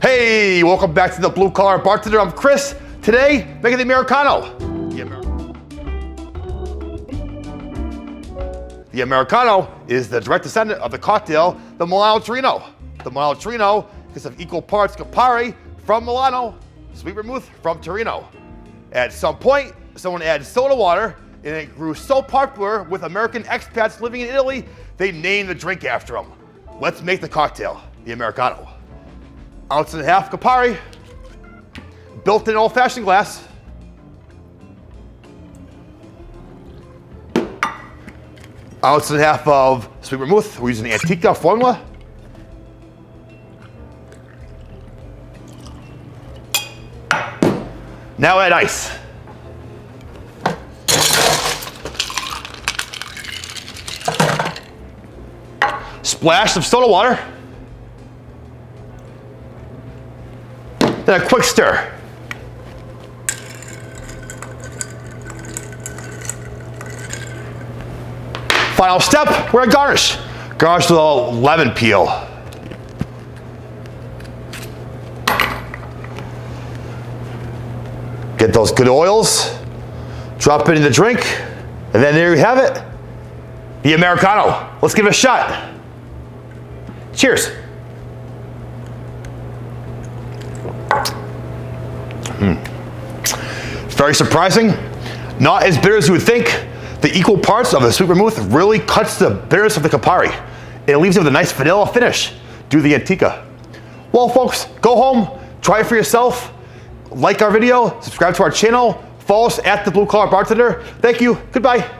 Hey, welcome back to the Blue Collar Bartender. I'm Chris. Today, making the Americano. The Americano is the direct descendant of the cocktail, the Milano Torino. The Milano Torino consists of equal parts Campari from Milano, Sweet Vermouth from Torino. At some point, someone added soda water, and it grew so popular with American expats living in Italy, they named the drink after them. Let's make the cocktail, the Americano. Ounce and a half Campari, built-in old-fashioned glass. Ounce and a half of Sweet Vermouth. We're using the Antica formula. Now add ice. Splash of soda water. Then a quick stir. Final step, we're gonna garnish. Garnish with a little lemon peel. Get those good oils, drop it in the drink, and then there you have it, the Americano. Let's give it a shot. Cheers. Very surprising, not as bitter as you would think. The equal parts of the Sweet Vermouth really cuts the bitterness of the Campari. It leaves it with a nice vanilla finish. Do the Antica. Well, folks, go home, try it for yourself. Like our video, subscribe to our channel, follow us at the Blue Collar Bartender. Thank you, goodbye.